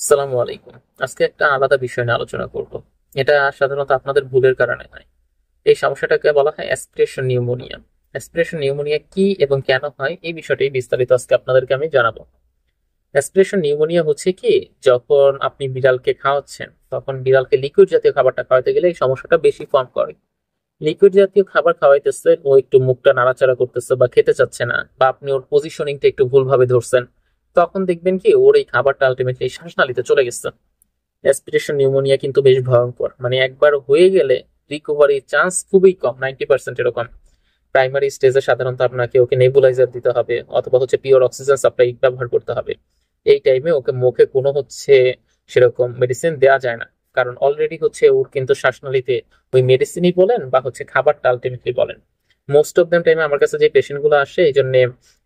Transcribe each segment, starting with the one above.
আসসালামু আলাইকুম। আজকে একটা আলাদা বিষয় নিয়ে আলোচনা করব। এটা সাধারণত আপনাদের ভুলের কারণে হয়। এই সমস্যাটাকে বলা হয় অ্যাসপিরেশন নিউমোনিয়া। অ্যাসপিরেশন নিউমোনিয়া কি এবং কেন হয় এই বিষয়টি বিস্তারিত আজকে আপনাদেরকে আমি জানাবো। অ্যাসপিরেশন নিউমোনিয়া হচ্ছে কি, যখন আপনি বিড়ালকে খাওয়াচ্ছেন তখন বিড়ালকে লিকুইড জাতীয় খাবারটা খাওয়াতে গেলে এই সমস্যাটা বেশি ফর্ম করে। লিকুইড জাতীয় খাবার খাওয়াইতেছেন, ও একটু মুখটা নাড়াচাড়া করতেছে বা খেতে চাচ্ছে না, বা আপনি ওর পজিশনিংটা একটু ভুলভাবে ধরছেন, তখন দেখবেন কি ওর এই খাবারটা আলটিমেটলি শ্বাসনালীতে চলে গেছে। অ্যাসপিরেশন নিউমোনিয়া কিন্তু বেশ ভয়ঙ্কর, মানে একবার হয়ে গেলে রিকভারি চান্স খুবই কম, 90% এরকম। প্রাইমারি স্টেজে সাধারণত আপনাকে ওকে নেবুলাইজার দিতে হবে, অথবা হচ্ছে পিওর অক্সিজেন সাপ্লাই ব্যবহার করতে হবে। এই টাইমে ওকে মুখে কোনো সেরকম মেডিসিন দেওয়া যায় না, কারণ অলরেডি ওর কিন্তু শ্বাসনালীতে ওই মেডিসিনই বলেন বা খাবারটা আলটিমেটলি বলেন, মোস্ট অফ দেম টাইমে আমার কাছে যে পেশেন্ট গুলো আসে এই জন্য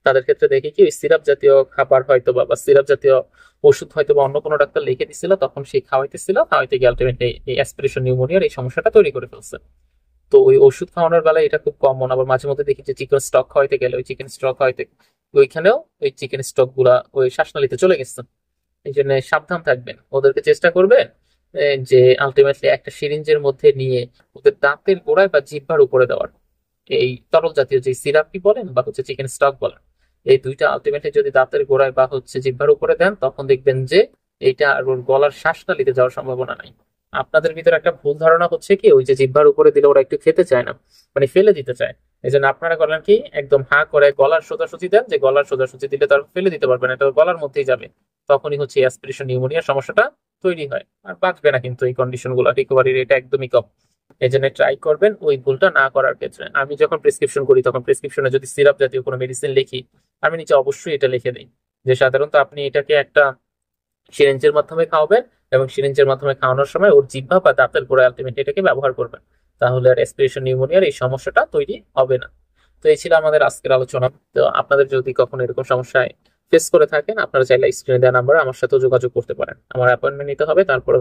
তাদের ক্ষেত্রে দেখি কি ওই সিরাপ জাতীয় খাবার হয়তো বা সিরাপ জাতীয় ওষুধ হয়তো বা অন্য কোনো ডাক্তার লিখে দিছিল, তখন সেই খাওয়াইতে গিয়ে আলটিমেটলি এই অ্যাসপিরেশন নিউমোনিয়ার এই সমস্যাটা তৈরি করে ফেলছে। তো ওই ওষুধ খাওয়ানোর বেলায় এটা খুব কমন। আবার মাঝে মধ্যে দেখি যে চিকেন স্টক খাওয়াইতে গেলে ওই চিকেন স্টক খাওয়াইতে ওইখানেও ওই চিকেন স্টক গুলা ওই শ্বাসনালীতে চলে গেছে। এই জন্য সাবধান থাকবেন, ওদেরকে চেষ্টা করবেন যে আলটিমেটলি একটা সিরিঞ্জের মধ্যে নিয়ে ওদের দাঁতের গোড়ায় বা জিহ্বার উপরে দেওয়ার এই তরল জাতীয় যে সিরাপটি বলেন বা চিকেন স্টক বলেন, এই দুইটা আলটিমেটলি যদি দাঁতের গোড়ায় বা জিহ্বার উপরে দেন, তখন দেখবেন যে এইটা আর ওর গলার শ্বাসনালীতে যাওয়ার সম্ভাবনা নাই। আপনাদের ভিতরে একটা ভুল ধারণা হচ্ছে কি, ওই যে জিহ্বার উপরে দিলে ওরা একটু খেতে চায় না, মানে ফেলে দিতে চায়। এই জন্য আপনারা করেন কি, একদম হা করে গলার সোজাসুজি দেন, যে গলার সোজাসুজি দিলে তার ফেলে দিতে পারবেন, এটা গলার মধ্যেই যাবে। তখনই অ্যাসপিরেশন নিউমোনিয়ার সমস্যাটা তৈরি হয়, আর বাঁচবে না কিন্তু এই কন্ডিশন গুলো, রিকভারির এটা একদমই কম। এই জন্য ট্রাই করবেন ওই ভুলটা না করার ক্ষেত্রে। আমি যখন প্রেসক্রিপশন করি তখন প্রেসক্রিপশনে যদি সিরাপ জাতীয় কোনো মেডিসিন লিখি, আমি নিচে অবশ্যই এটা লিখে দিই যে সাধারণত আপনি এটাকে একটা সিরিঞ্জের মাধ্যমে খাওয়াবেন, এবং সিরিঞ্জের মাধ্যমে খাওয়ানোর সময় ওর জিহ্বা বা দাঁতের গোড়ায় আলটিমেটলি এটাকে ব্যবহার করবেন। তাহলে আর রেসপিরেশন নিউমোনিয়ার এই সমস্যাটা তৈরি হবে না। তো এই ছিল আমাদের আজকের আলোচনা। তো আপনাদের যদি কখনো এরকম সমস্যায় ফেস করে থাকেন, আপনারা চাইলে স্ক্রিনে দেওয়া নাম্বারে আমার সাথে যোগাযোগ করতে পারেন। আমার অ্যাপয়েন্টমেন্ট নিতে হবে, তারপরে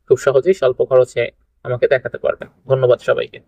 খুব সহজেই স্বল্প খরচে আমাকে দেখাতে পারবেন। ধন্যবাদ সবাইকে।